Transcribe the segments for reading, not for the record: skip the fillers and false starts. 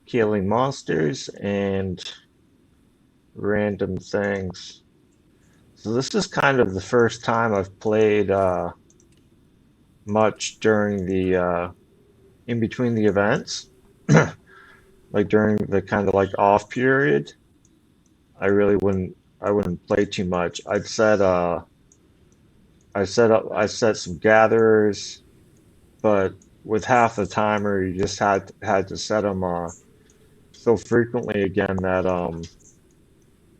killing monsters and random things. So this is kind of the first time I've played much during the in between the events, like during the kind of like off period. I really wouldn't play too much. I set some gatherers, but with half the timer, you just had to set them so frequently again that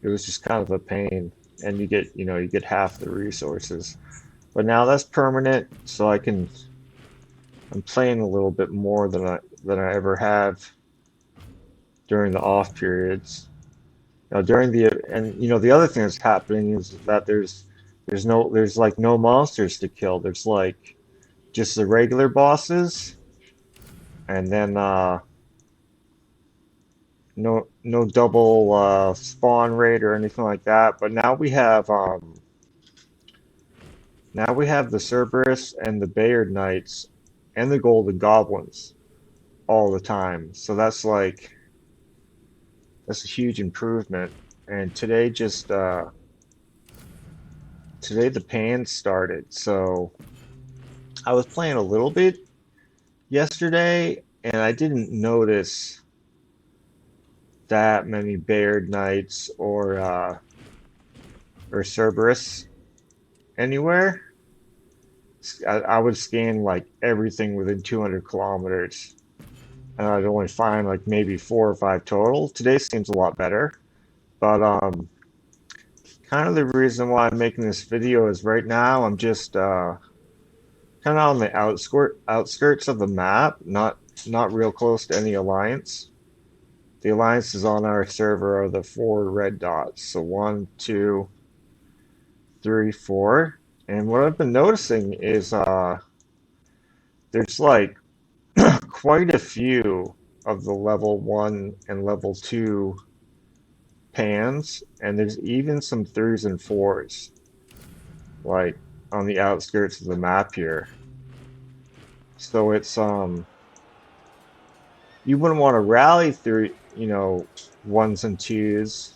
it was just kind of a pain, and you get half the resources. But now that's permanent, so I'm playing a little bit more than I ever have during the off periods. Now during the and the other thing that's happening is that there's like no monsters to kill. There's like just the regular bosses, and then no double spawn rate or anything like that. But now we have the Cerberus and the Bayard Knights and the Golden Goblins all the time. So that's a huge improvement. And today the pan started. So I was playing a little bit yesterday and I didn't notice that many Bayard Knights or Cerberus anywhere. I would scan like everything within 200 kilometers, and I'd only find like maybe 4 or 5 total. Today seems a lot better, but kind of the reason why I'm making this video is right now I'm just kind of on the outskirts of the map, not real close to any alliance. The alliances on our server are the 4 red dots, so 1, 2, 3, 4. And what I've been noticing is there's like quite a few of the level 1 and level 2 pans, and there's even some 3s and 4s, like on the outskirts of the map here. So it's you wouldn't want to rally through, 1s and 2s,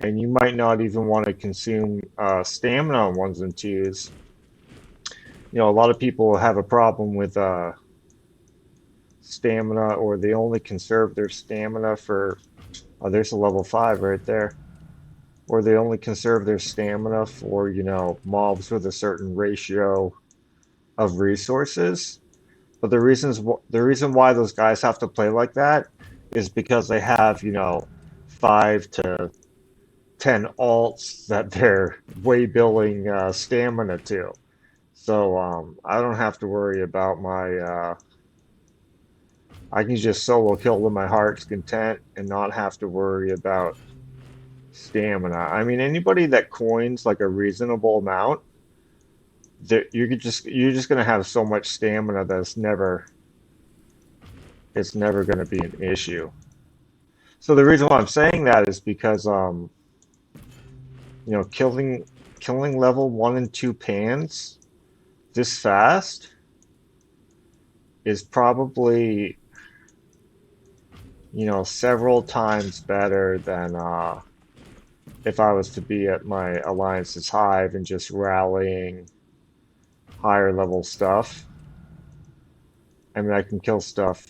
and you might not even want to consume stamina on 1s and 2s. A lot of people have a problem with stamina, or they only conserve their stamina for, oh, there's a level 5 right there. Or they only conserve their stamina for, mobs with a certain ratio of resources. But the reason why those guys have to play like that is because they have, 5 to 10 alts that they're way building stamina to. So I don't have to worry about I can just solo kill to my heart's content and not have to worry about stamina. I mean, anybody that coins like a reasonable amount, you're just gonna have so much stamina that it's never gonna be an issue. So the reason why I'm saying that is because killing level 1 and 2 pans this fast is probably several times better than if I was to be at my Alliance's hive and just rallying higher level stuff. I mean, I can kill stuff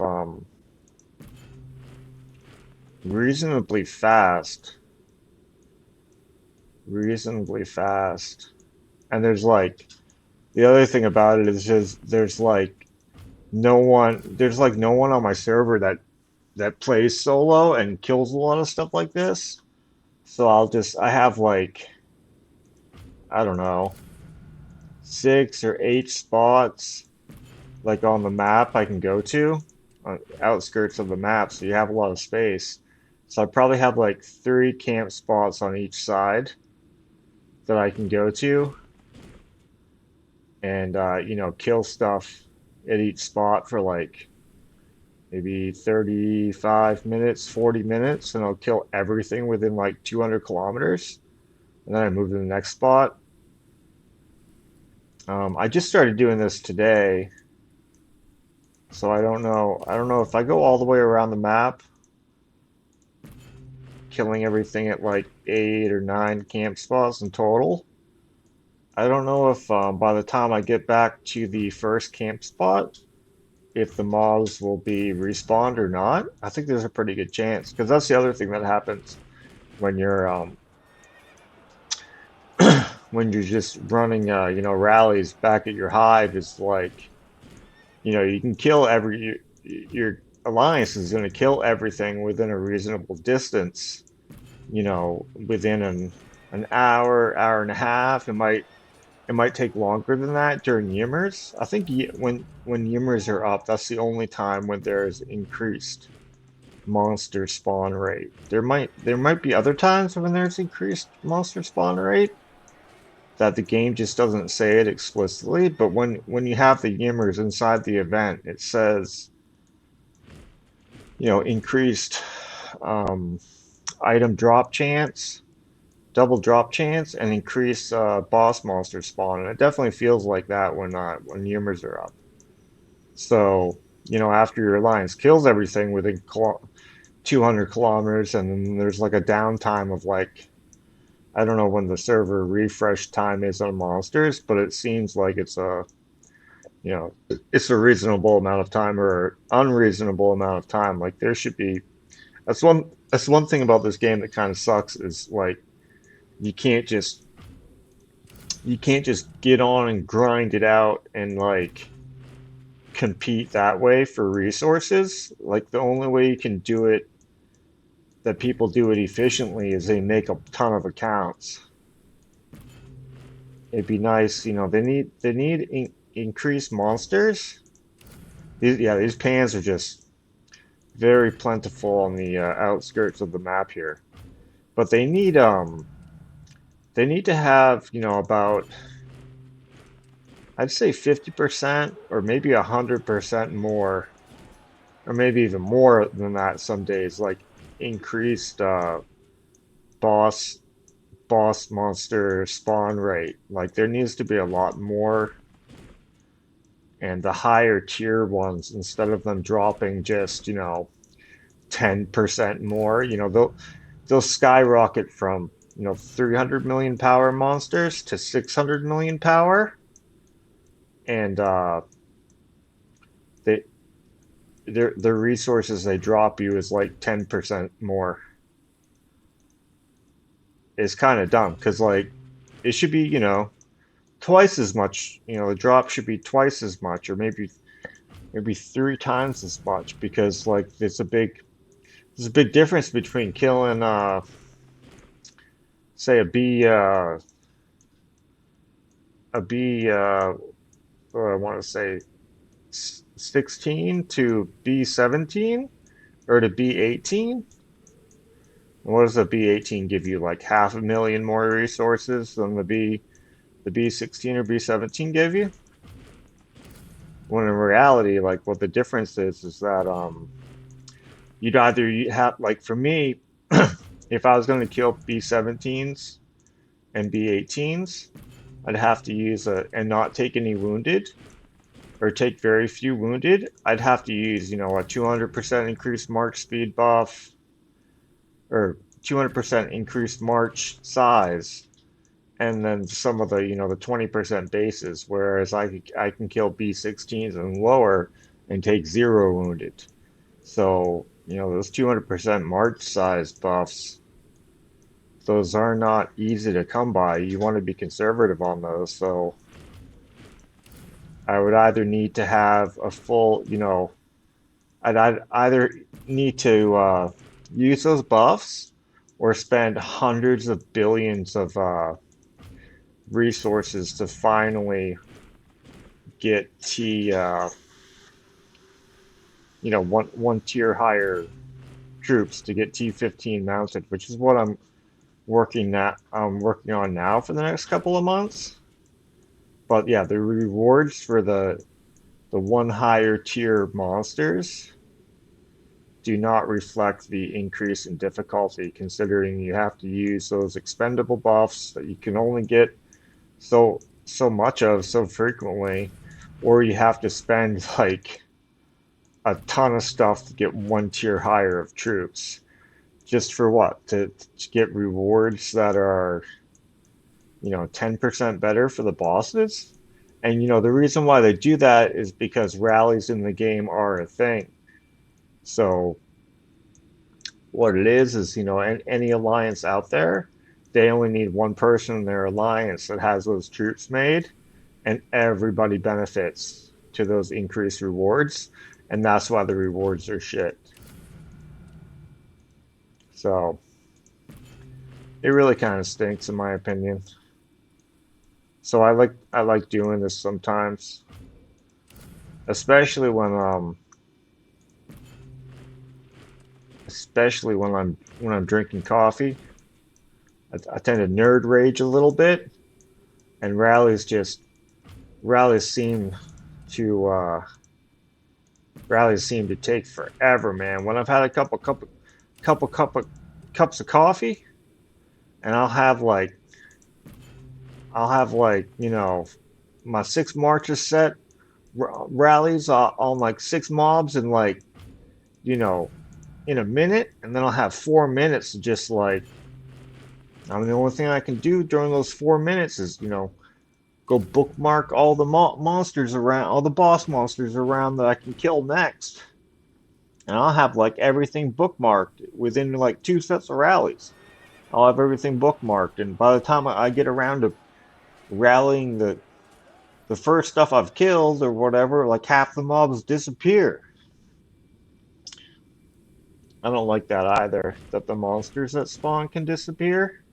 reasonably fast. Reasonably fast. And the other thing about it is just there's like no one on my server that plays solo and kills a lot of stuff like this. So I have like, I don't know, 6 or 8 spots like on the map I can go to on outskirts of the map, so you have a lot of space. So I probably have like 3 camp spots on each side that I can go to and kill stuff at each spot for like maybe 35 minutes, 40 minutes, and I'll kill everything within like 200 kilometers. And then I move to the next spot. I just started doing this today. So I don't know. I don't know if I go all the way around the map, killing everything at like 8 or 9 camp spots in total. I don't know if by the time I get back to the first camp spot, if the mobs will be respawned or not. I think there's a pretty good chance because that's the other thing that happens when you're when you're just running rallies back at your hive. Is like you can kill your alliance is going to kill everything within a reasonable distance. Within an hour, hour and a half. It might take longer than that during Ymers. I think when Ymers are up, that's the only time when there's increased monster spawn rate. There might be other times when there's increased monster spawn rate that the game just doesn't say it explicitly, but when you have the Ymers inside the event, it says, increased um, item drop chance, double drop chance, and increased boss monster spawn. And it definitely feels like that when Ymers are up. So, after your alliance kills everything within 200 kilometers, and then there's like a downtime of like, I don't know when the server refresh time is on monsters, but it seems like you know, it's a reasonable amount of time or unreasonable amount of time. Like there should be, that's one thing about this game that kind of sucks is like you can't just you can't just get on and grind it out and like compete that way for resources. Like the only way you can do it that people do it efficiently is they make a ton of accounts. It'd be nice, they need increased monsters. These pans are just very plentiful on the outskirts of the map here. But they need to have, about I'd say 50% or maybe 100% more, or maybe even more than that some days, like increased boss boss monster spawn rate. Like there needs to be a lot more, and the higher tier ones, instead of them dropping just 10% more, they'll skyrocket from 300 million power monsters to 600 million power, and they the resources they drop you is like 10% more. It's kind of dumb because like it should be twice as much. The drop should be twice as much, or maybe 3 times as much, because like there's a big difference between killing say a B what I want to say 16 to B17 or to B18. What does the B18 give you? Like 500,000 more resources than the B16 or B17 gave you? When in reality, like what the difference is that you have, like for me, if I was going to kill B17s and B18s, I'd have to use and not take any wounded, or take very few wounded. I'd have to use, a 200% increased march speed buff, or 200% increased march size, and then some of the 20% bases. Whereas I can kill B16s and lower and take 0 wounded. So, those 200% march size buffs, those are not easy to come by. You want to be conservative on those. So I would either need to have a full, I'd either need to use those buffs or spend hundreds of billions of resources to finally get one tier higher troops to get T15 mounted, which is what I'm working on now for the next couple of months. But yeah, the rewards for the one higher tier monsters do not reflect the increase in difficulty, considering you have to use those expendable buffs that you can only get so much of so frequently, or you have to spend like a ton of stuff to get one tier higher of troops. Just for what? To get rewards that are, 10% better for the bosses? And the reason why they do that is because rallies in the game are a thing. So what it is, any alliance out there, they only need one person in their alliance that has those troops made, and everybody benefits to those increased rewards, and that's why the rewards are shit. So it really kind of stinks in my opinion. So I like doing this sometimes, especially when I'm drinking coffee. I tend to nerd rage a little bit, and rallies seem to take forever, man. When I've had a couple cups of coffee, and I'll have my 6 marches set, rallies on like 6 mobs in like you know in a minute, and then I'll have 4 minutes to just like, I mean, the only thing I can do during those 4 minutes is go bookmark all the monsters around, all the boss monsters around that I can kill next. And I'll have like everything bookmarked within like 2 sets of rallies. I'll have everything bookmarked, and by the time I get around to rallying the first stuff I've killed or whatever, like half the mobs disappear. I don't like that either, that the monsters that spawn can disappear.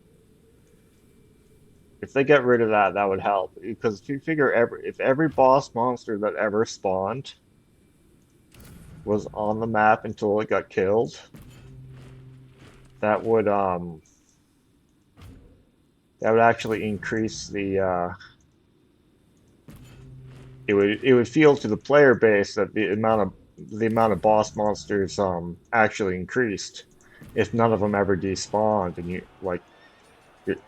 If they get rid of that, that would help. Because if you figure if every boss monster that ever spawned was on the map until it got killed, that would actually increase it would feel to the player base that the amount of boss monsters actually increased if none of them ever despawned, and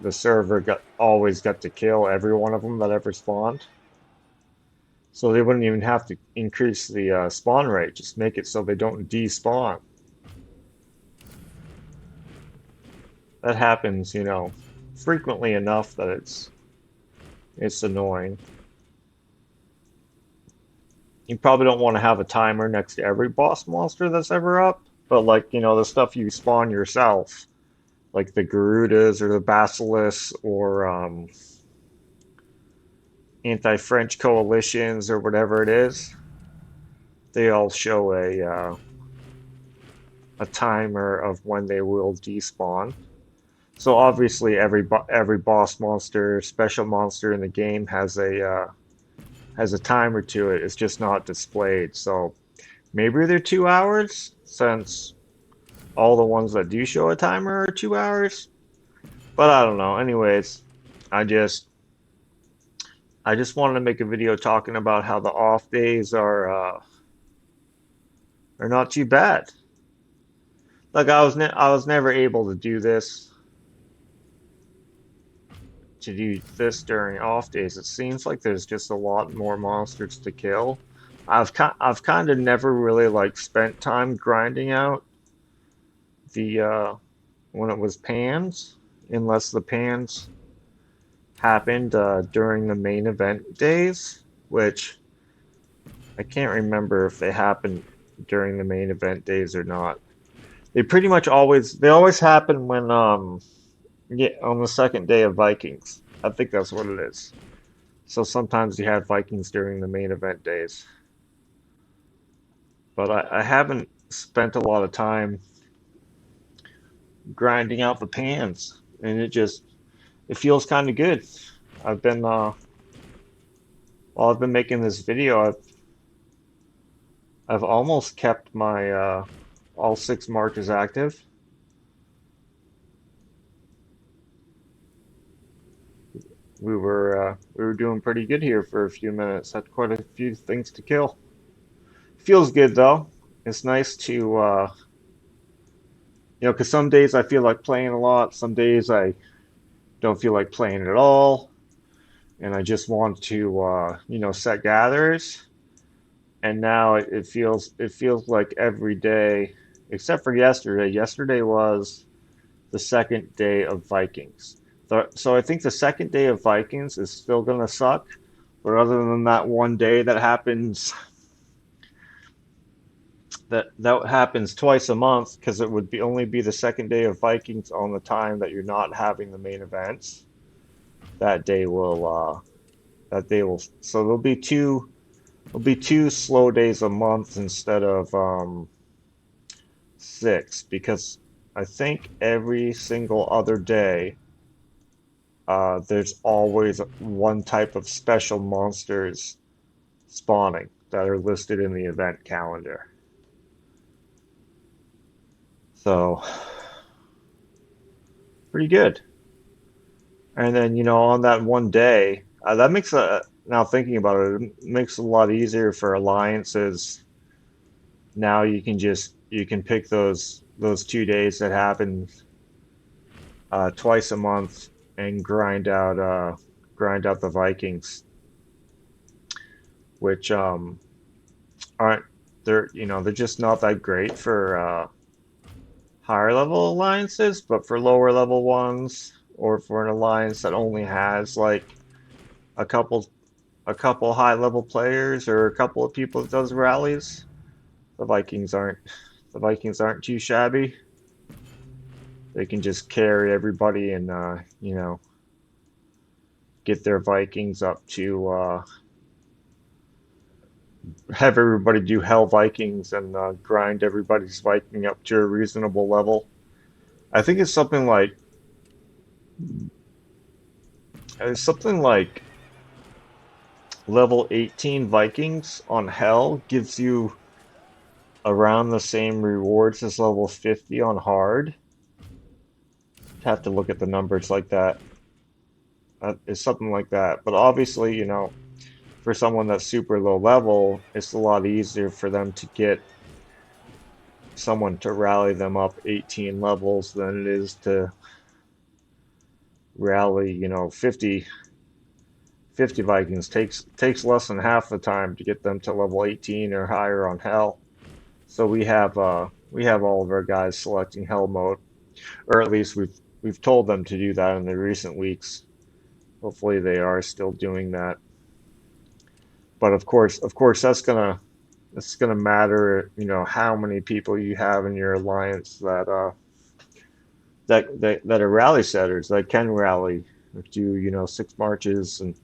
the server always got to kill every one of them that ever spawned. So they wouldn't even have to increase the spawn rate, just make it so they don't despawn. That happens, frequently enough that it's annoying. You probably don't want to have a timer next to every boss monster that's ever up, but like, the stuff you spawn yourself, like the Garudas or the Basilisks or anti-French coalitions or whatever it is, they all show a timer of when they will despawn. So obviously every boss monster, special monster in the game has a timer to it. It's just not displayed. So maybe they're 2 hours, since all the ones that do show a timer are 2 hours. But I don't know. Anyways, I just I just wanted to make a video talking about how the off days are not too bad. Like I was never able to do this during off days. It seems like there's just a lot more monsters to kill. I've kind of never really like spent time grinding out the when it was pans, unless the pans happened during the main event days, which I can't remember if they happened during the main event days or not. They always happen when yeah, on the second day of Vikings. I think that's what it is. So sometimes you have Vikings during the main event days. But I haven't spent a lot of time grinding out the pans, and it feels kind of good. I've been while I've been making this video, I've almost kept my all 6 marches active. We were doing pretty good here for a few minutes. Had quite a few things to kill. Feels good though. It's nice to because some days I feel like playing a lot. Some days I don't feel like playing at all, and I just want to set gatherers. and now it feels like every day, except for yesterday. Yesterday was the second day of Vikings. So I think the second day of Vikings is still gonna suck, but other than that one day that happens twice a month because it would be only be the second day of Vikings on the time that you're not having the main events. That day will so there'll be two slow days a month instead of 6 because I think every single other day there's always one type of special monsters spawning that are listed in the event calendar. So pretty good. And then, on that one day, that makes now thinking about it, it makes it a lot easier for alliances. Now you can pick those 2 days that happen twice a month and grind out the Vikings, which aren't they're just not that great for higher level alliances, but for lower level ones, or for an alliance that only has like a couple a couple high level players or a couple of people that does rallies, the Vikings aren't the Vikings aren't too shabby. They can just carry everybody and get their Vikings up to have everybody do Hell Vikings and grind everybody's Viking up to a reasonable level. I think it's something like level 18 Vikings on Hell gives you around the same rewards as level 50 on hard. Have to look at the numbers like that. It's something like that. But obviously, for someone that's super low level, it's a lot easier for them to get someone to rally them up 18 levels than it is to rally, 50 Vikings. Takes less than half the time to get them to level 18 or higher on Hell. So we have all of our guys selecting Hell mode, or at least we've told them to do that in the recent weeks. Hopefully they are still doing that. But of course, that's gonna matter. How many people you have in your alliance that are rally setters that can rally, do 6 marches and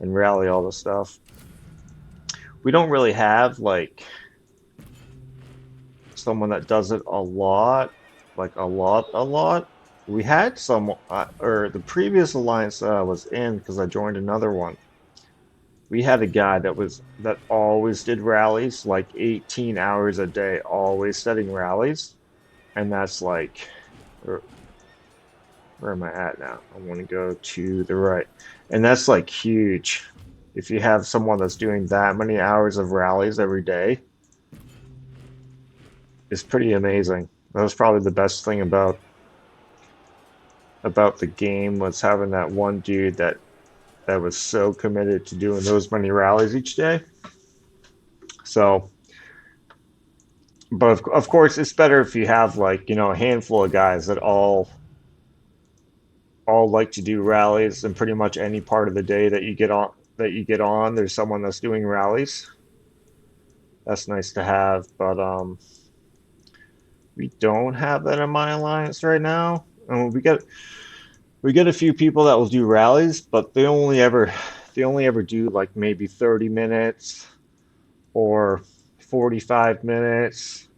rally all the stuff. We don't really have like someone that does it a lot, like a lot. We had some, or the previous alliance that I was in, because I joined another one. We had a guy that always did rallies, like 18 hours a day, always setting rallies, and that's like, where am I at now? I want to go to the right, and that's like huge. If you have someone that's doing that many hours of rallies every day, it's pretty amazing. That was probably the best thing about the game, was having that one dude that was so committed to doing those many rallies each day. So, but of course, it's better if you have like a handful of guys that all like to do rallies, and pretty much any part of the day that you get on, there's someone that's doing rallies. That's nice to have, but we don't have that in my alliance right now. And we get a few people that will do rallies, but they only ever do like maybe 30 minutes or 45 minutes,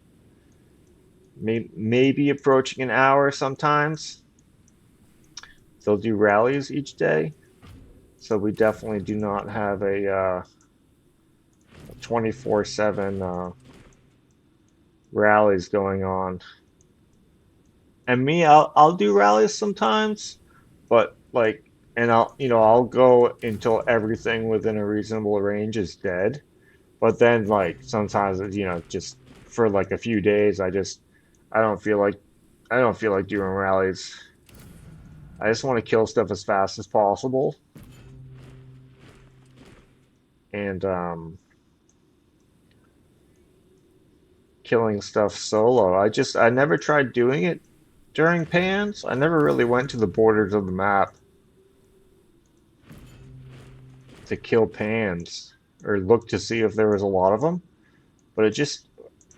maybe approaching an hour sometimes. They'll do rallies each day, so we definitely do not have a 24/7 rallies going on. And me, I'll do rallies sometimes, but like, and I'll go until everything within a reasonable range is dead. But then like sometimes just for like a few days, I don't feel like I don't feel like doing rallies. I just want to kill stuff as fast as possible. And killing stuff solo. I never tried doing it during pans. I never really went to the borders of the map to kill pans or look to see if there was a lot of them. But it just,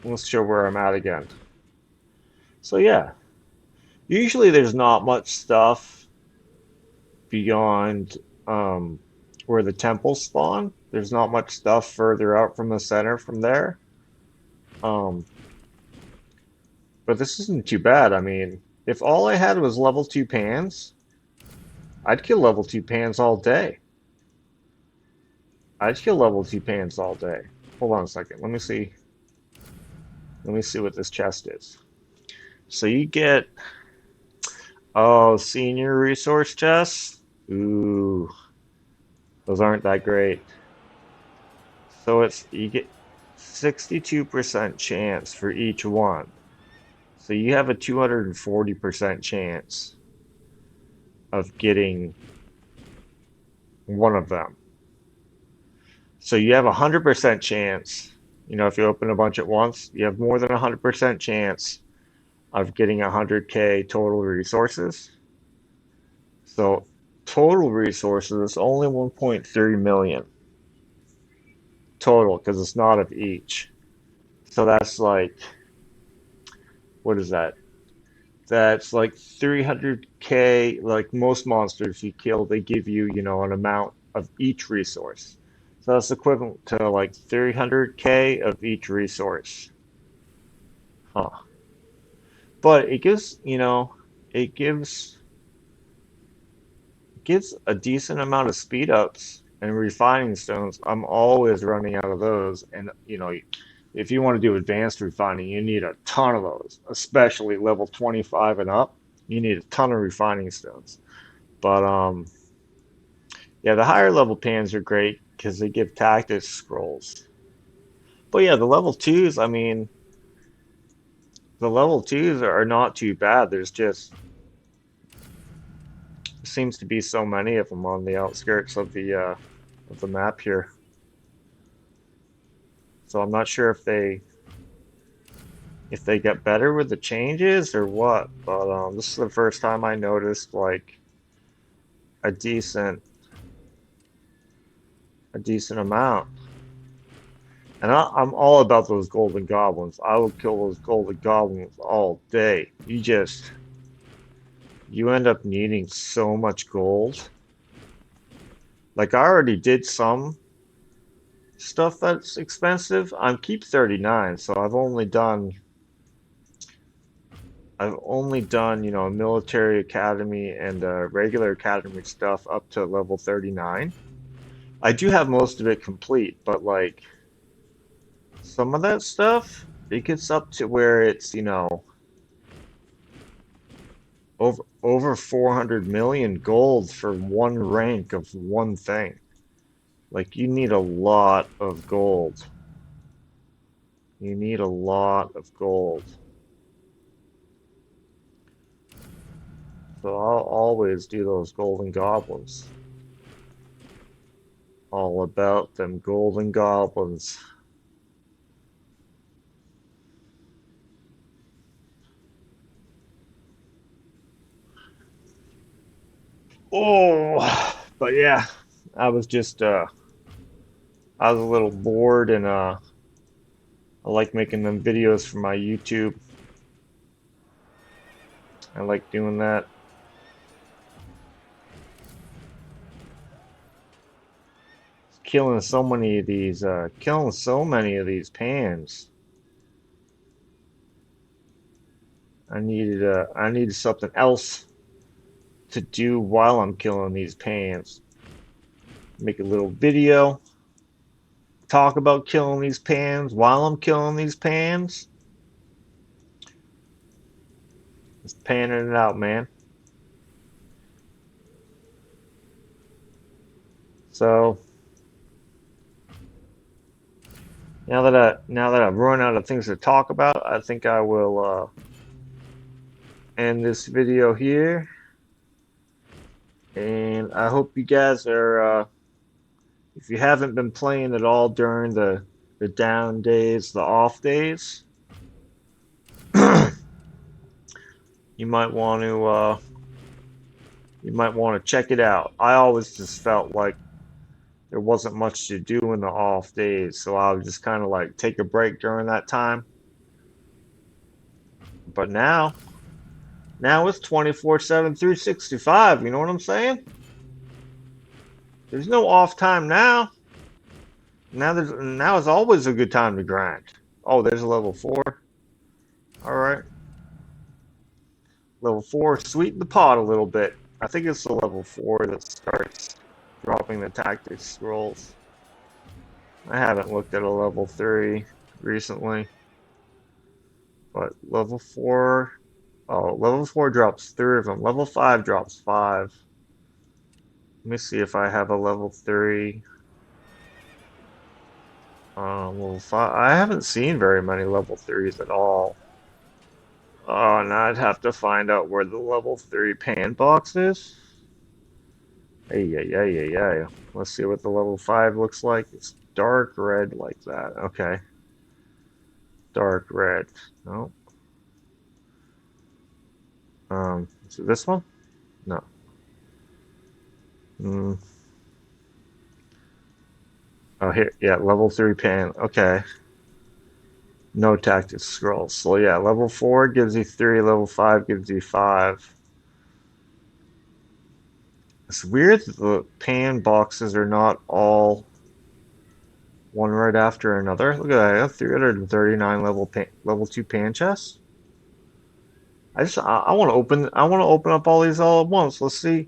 let's show where I'm at again. So yeah, usually there's not much stuff beyond where the temples spawn. There's not much stuff further out from the center from there. Um, but this isn't too bad. I mean, if all I had was level 2 pans, I'd kill level 2 pans all day. I'd kill level 2 pans all day. Hold on a second. Let me see. Let me see what this chest is. So you get, oh, senior resource chests. Ooh, those aren't that great. So you get 62% chance for each one. So you have a 240% chance of getting one of them. So you have a 100% chance, if you open a bunch at once, you have more than a 100% chance of getting 100K total resources. So total resources is only 1.3 million total because it's not of each. So that's like, what is that? That's like 300K. Like most monsters you kill, they give you, an amount of each resource. So that's equivalent to like 300K of each resource. Huh. But it gives a decent amount of speed ups and refining stones. I'm always running out of those. And, if you want to do advanced refining, you need a ton of those, especially level 25 and up. You need a ton of refining stones. But, yeah, the higher level pans are great because they give tactics scrolls. But yeah, the level twos are not too bad. Seems to be so many of them on the outskirts of the map here. So I'm not sure if they get better with the changes or what. But this is the first time I noticed like a decent amount. And I'm all about those golden goblins. I will kill those golden goblins all day. You end up needing so much gold. Like I already did some stuff that's expensive. I'm keep 39, so I've only done, military academy and regular academy stuff up to level 39. I do have most of it complete, but like some of that stuff, it gets up to where it's, over 400 million gold for one rank of one thing. Like you need a lot of gold. You need a lot of gold. So I'll always do those golden goblins. All about them golden goblins. Oh, but yeah, I was just I was a little bored and I like making them videos for my YouTube. I like doing that. Killing so many of these pans. I needed something else to do while I'm killing these pans. Make a little video, talk about killing these pans while I'm killing these pans. Just panning it out, man. So now that I've run out of things to talk about, I think I will end this video here. And I hope you guys are, if you haven't been playing at all during the down days, the off days, you might want to check it out. I always just felt like there wasn't much to do in the off days, so I would just kind of like take a break during that time. But now it's 24/7 365. You know what I'm saying? There's no off time now. Now is always a good time to grind. Oh, there's a level 4. All right. Level 4, sweeten the pot a little bit. I think it's the level 4 that starts dropping the tactics scrolls. I haven't looked at a level 3 recently, but level 4, oh, level 4 drops 3 of them. Level 5 drops 5. Let me see if I have a level 3. Level 5. I haven't seen very many level 3s at all. Oh, and I'd have to find out where the level 3 pan box is. Hey, yeah, yeah, yeah, yeah. Let's see what the level 5 looks like. It's dark red like that. Okay. Dark red. No. Is it this one? No. Hmm. Oh, here. Yeah, level 3 pan. Okay. No tactics scrolls. So, yeah, level 4 gives you 3, level 5 gives you 5. It's weird that the pan boxes are not all one right after another. Look at that. I have 339 level 2 pan chests. I want to open up all these all at once. Let's see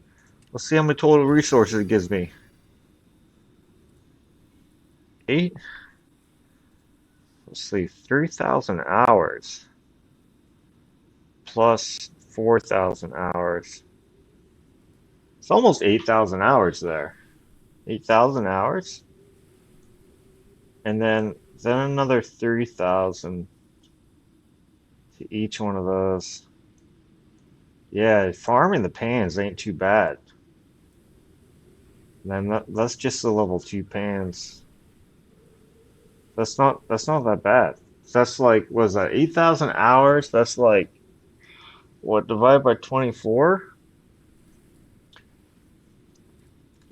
how many total resources it gives me. 8. Let's see, 3,000 hours plus 4,000 hours. It's almost 8,000 hours there. 8,000 hours, and then another 3,000 to each one of those. Yeah, farming the pans ain't too bad. And then that's just the level 2 pans. That's not that bad. That's like, was that 8,000 hours? That's like, what, divided by 24?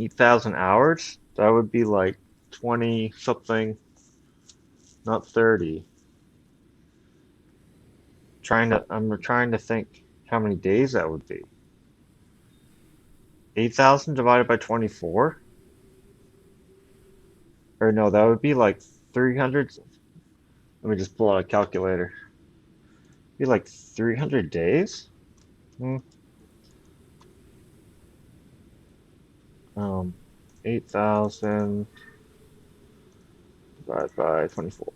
8,000 hours? That would be like 20 something, not 30. I'm trying to think how many days that would be. 8,000 divided by 24? Or no, that would be like 300. Let me just pull out a calculator. Be like 300 days? Hmm. 8,000 divided by 24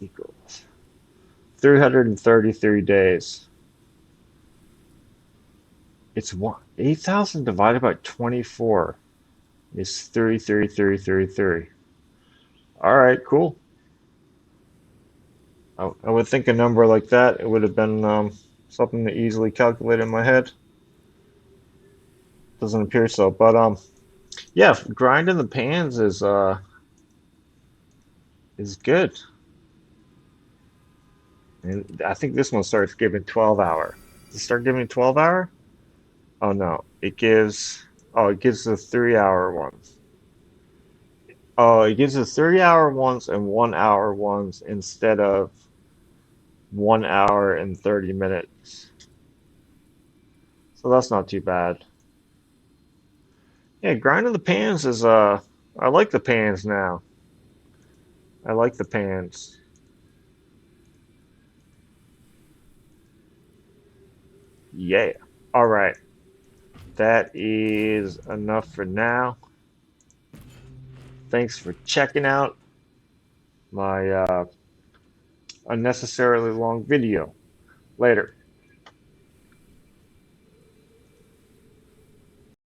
equals 333 days. It's 8,000 divided by 24 is 33333. All right, cool. I would think a number like that, it would have been something to easily calculate in my head. Doesn't appear so, but yeah, grinding the pans is good. And I think this one starts giving 12 hour. Does it start giving 12 hour? Oh no, it gives the 3 hour ones. Oh, it gives the 3 hour ones and 1 hour ones instead of 1 hour and 30 minutes. So that's not too bad. Yeah, grinding the pans is I like the pans now. I like the pans. Yeah. All right. That is enough for now. Thanks for checking out my unnecessarily long video. Later.